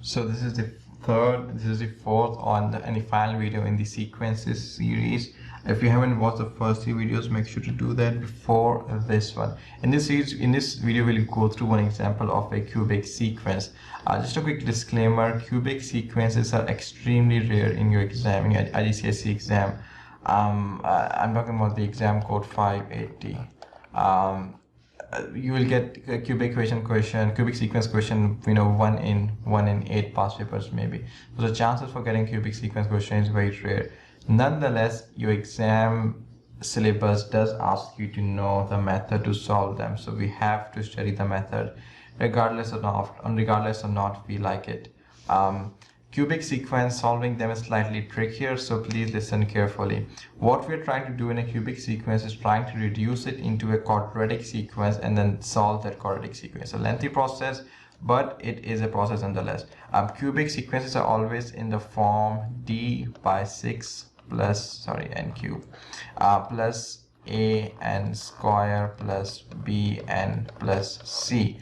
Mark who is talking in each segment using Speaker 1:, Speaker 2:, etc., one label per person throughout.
Speaker 1: So this is the fourth and the final video in the sequences series. If you haven't watched the first three videos, make sure to do that before this one. In this video, we'll go through one example of a cubic sequence. Just a quick disclaimer: cubic sequences are extremely rare in your exam, in your IGCSE exam. I'm talking about the exam code 580. You will get a cubic sequence question, 1 in 8 past papers maybe. So the chances for getting cubic sequence question is very rare. Nonetheless, your exam syllabus does ask you to know the method to solve them. So we have to study the method regardless or not we like it. Cubic sequence, solving them is slightly trickier, so please listen carefully. What we're trying to do in a cubic sequence is trying to reduce it into a quadratic sequence and then solve that quadratic sequence. A lengthy process, but it is a process nonetheless. Cubic sequences are always in the form d by 6 plus n cube plus a n square plus b n plus c.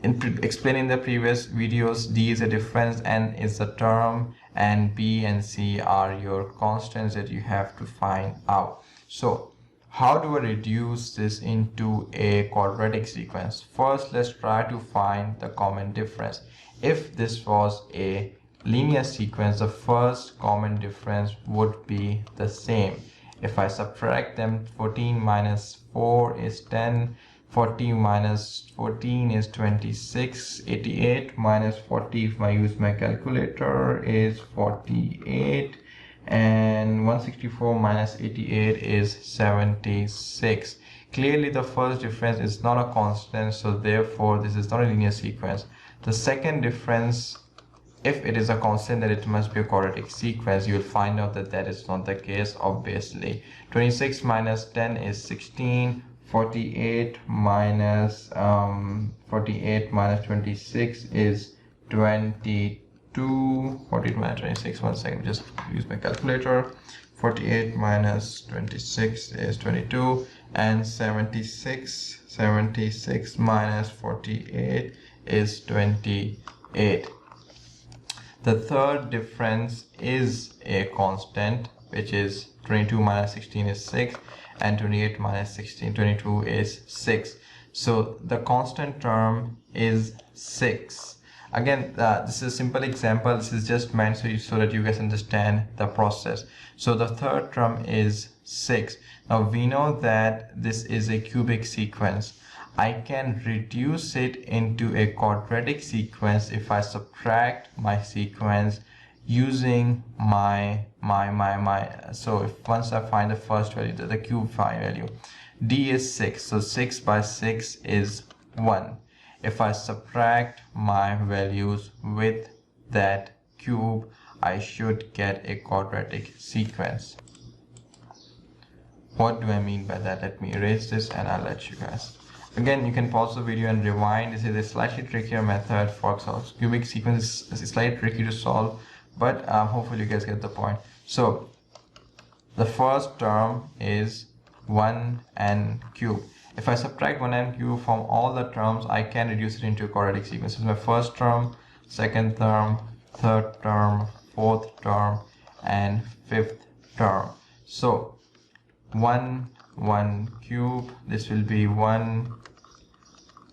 Speaker 1: In explaining the previous videos, d is a difference, n is a term, and b and c are your constants that you have to find out. So how do I reduce this into a quadratic sequence? First, let's try to find the common difference. If this was a linear sequence, the first common difference would be the same. If I subtract them, 14 minus 4 is 10. 40 minus 14 is 26. 88 minus 40, if I use my calculator, is 48. And 164 minus 88 is 76. Clearly the first difference is not a constant, so therefore this is not a linear sequence. The second difference, if it is a constant, then it must be a quadratic sequence. You will find out that that is not the case, obviously. 26 minus 10 is 16. 48 minus 26 is 22. 48 minus 26, 1 second, just use my calculator. 48 minus 26 is 22, and 76 minus 48 is 28. The third difference is a constant, which is 22 minus 16 is 6, and 28 minus 22 is 6. So the constant term is 6. Again, this is a simple example. This is just meant so that you guys understand the process. So the third term is 6. Now we know that this is a cubic sequence. I can reduce it into a quadratic sequence if I subtract my sequence using so if once I find the first value, the cube value, d is 6, so 6 by 6 is 1. If I subtract my values with that cube, I should get a quadratic sequence. What do I mean by that? Let me erase this and I'll let you guys. Again, you can pause the video and rewind. This is a slightly trickier method for cubic sequence. Is slightly tricky to solve, but hopefully you guys get the point. So the first term is 1n cube. If I subtract 1n cube from all the terms, I can reduce it into a quadratic sequence. This is my first term, second term, third term, fourth term, and fifth term. So 1 cube, this will be 1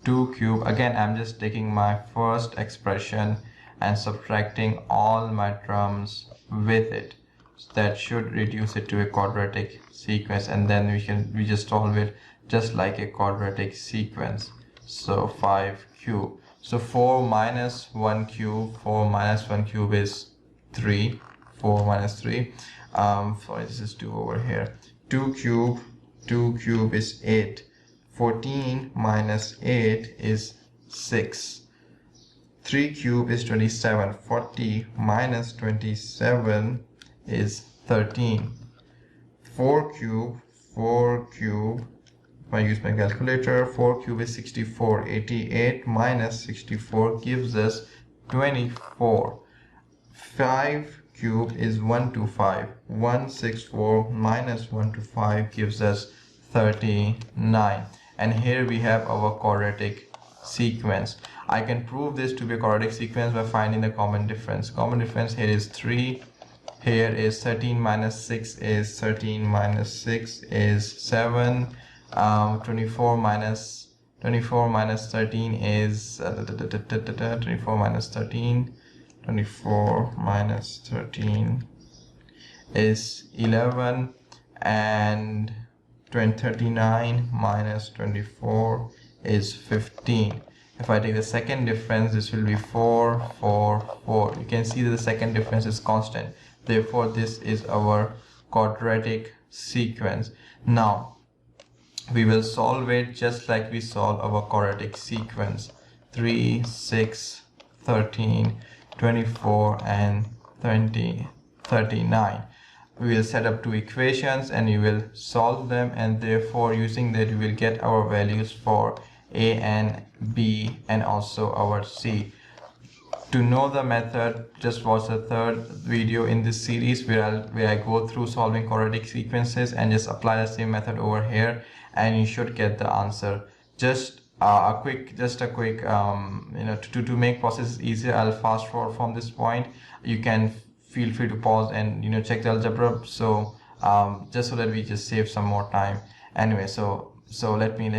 Speaker 1: 2 cube. Again, I'm just taking my first expression and subtracting all my terms with it. So that should reduce it to a quadratic sequence, and then we just solve it just like a quadratic sequence. So 5 cube. So 4 minus 1 cube. 4 minus 1 cube is 3. 4 minus 3. Sorry, this is 2 over here. 2 cube. 2 cube is 8. 14 minus 8 is 6. 3 cube is 27. 40 minus 27 is 13. 4 cube, if I use my calculator, 4 cube is 64. 88 minus 64 gives us 24. 5 cube is 125. 164 minus 125 gives us 39. And here we have our quadratic sequence. I can prove this to be a quadratic sequence by finding the common difference. Common difference here is 3. Here is 13 minus 6 is 13 minus 6 is 7. 24 minus 13 is 24 minus 13. 24 minus 13 is 11, and 39 minus 24 is 15. If I take the second difference, this will be 4, 4, 4. You can see that the second difference is constant. Therefore, this is our quadratic sequence. Now, we will solve it just like we solve our quadratic sequence. 3, 6, 13, 24, and 39. We will set up two equations and we will solve them, and therefore using that we will get our values for A and B and also our C. To know the method, just watch the third video in this series where I go through solving quadratic sequences, and just apply the same method over here and you should get the answer. Just a quick to make process easier, I'll fast forward from this point. You can feel free to pause and check the algebra, so just so that we just save some more time. Anyway, so let me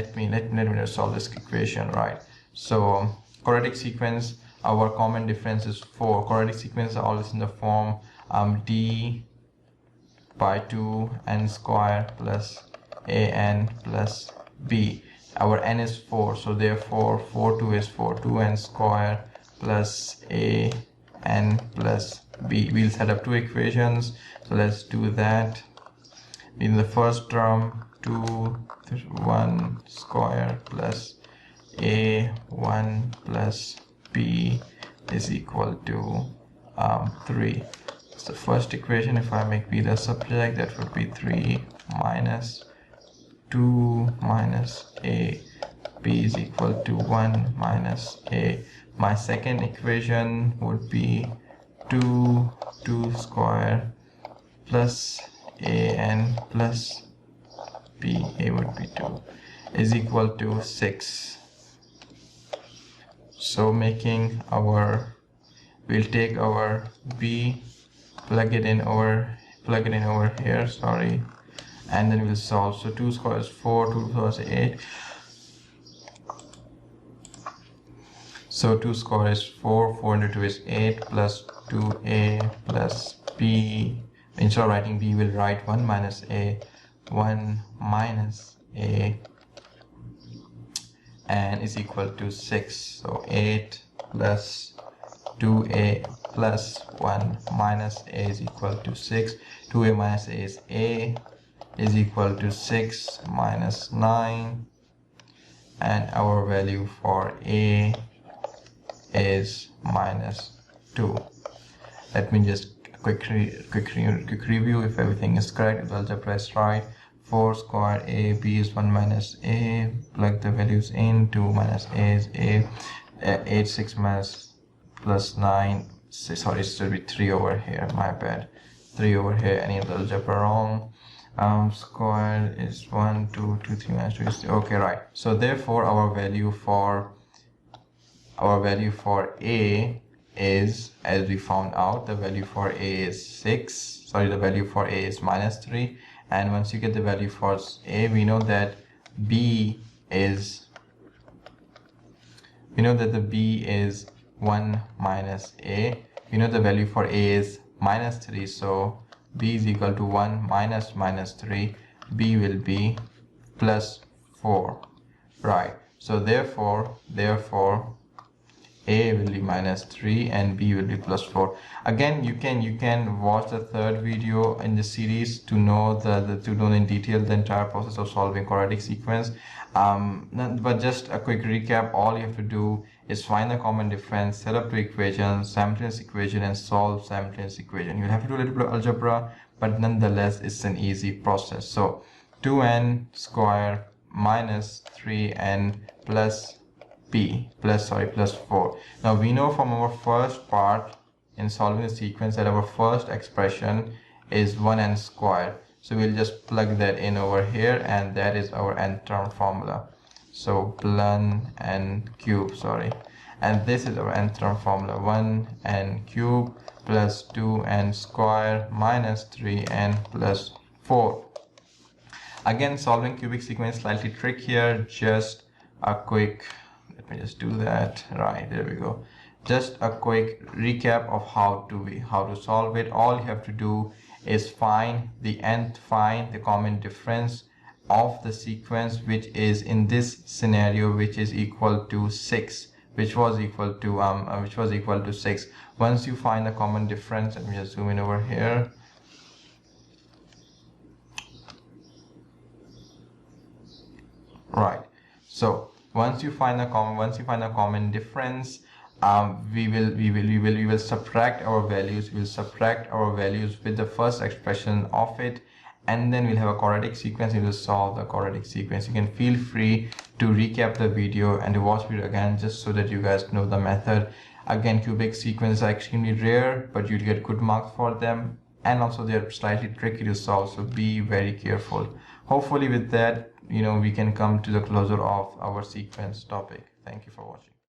Speaker 1: solve this equation, right? So quadratic sequence, our common difference is 4. Quadratic sequences are always in the form d by 2 n square plus a n plus b. Our n is 4, so therefore 4 2 is 4, 2n square plus a n plus b. We'll set up two equations, so let's do that. In the first term, 1 square plus a1 plus b is equal to 3. It's the first equation. If I make b the subject, that would be 3 minus 2 minus a, b is equal to 1 minus a. My second equation would be 2 square plus an plus b, a would be 2, is equal to 6. So making our, we'll take our b, plug it in over here, sorry, and then we'll solve. So 2 square is 4, 2 square is 8. So 2 square is 4, 4 into 2 is 8, plus 2a plus b. Instead of writing b, we'll write 1 minus a, 1 minus a, and is equal to 6. So 8 plus 2a plus 1 minus a is equal to 6. 2a minus a is equal to 6 minus 9, and our value for a is minus 2. Let me just quick review if everything is correct, if the algebra is right. 4 square a, b is 1 minus a, plug the values in. 2 minus a is a, 8, 6 minus plus 9, sorry, it should be 3 over here, my bad, 3 over here, any of the algebra wrong. Square is 1, 2, 2, 3 minus 2 is 3. Okay, right. So therefore our value for a is, as we found out, the value for a is 6, sorry, the value for a is minus 3. And once you get the value for a, we know that b is, the b is 1 minus a. We know the value for a is minus 3, so b is equal to 1 minus minus 3. b will be plus 4, right? So therefore a will be minus 3 and b will be plus 4. Again, you can watch the third video in the series to know to know in detail the entire process of solving quadratic sequence. But just a quick recap, all you have to do is find the common difference, set up two equations, simultaneous equation, and solve simultaneous equation. You'll have to do a little bit of algebra, but nonetheless it's an easy process. So 2n square minus 3n plus plus 4. Now we know from our first part in solving the sequence that our first expression is 1n squared. So we'll just plug that in over here, and that is our nth term formula. So 1n cube, sorry, and this is our nth term formula, 1n cube plus 2n square minus 3n plus 4. Again, solving cubic sequence slightly trickier. Just a quick, let me just do that. Right, there we go. Just a quick recap of how to solve it. All you have to do is find the common difference of the sequence, which is in this scenario, which is equal to 6, which was equal to 6. Once you find the common difference, let me just zoom in over here. Right, so once you find a common difference, we will subtract our values. We'll subtract our values with the first expression of it, and then we'll have a quadratic sequence. We will solve the quadratic sequence. You can feel free to recap the video and to watch video again, just so that you guys know the method. Again, cubic sequences are extremely rare, but you'll get good marks for them, and also they're slightly tricky to solve, so be very careful. Hopefully with that, we can come to the closure of our sequence topic. Thank you for watching.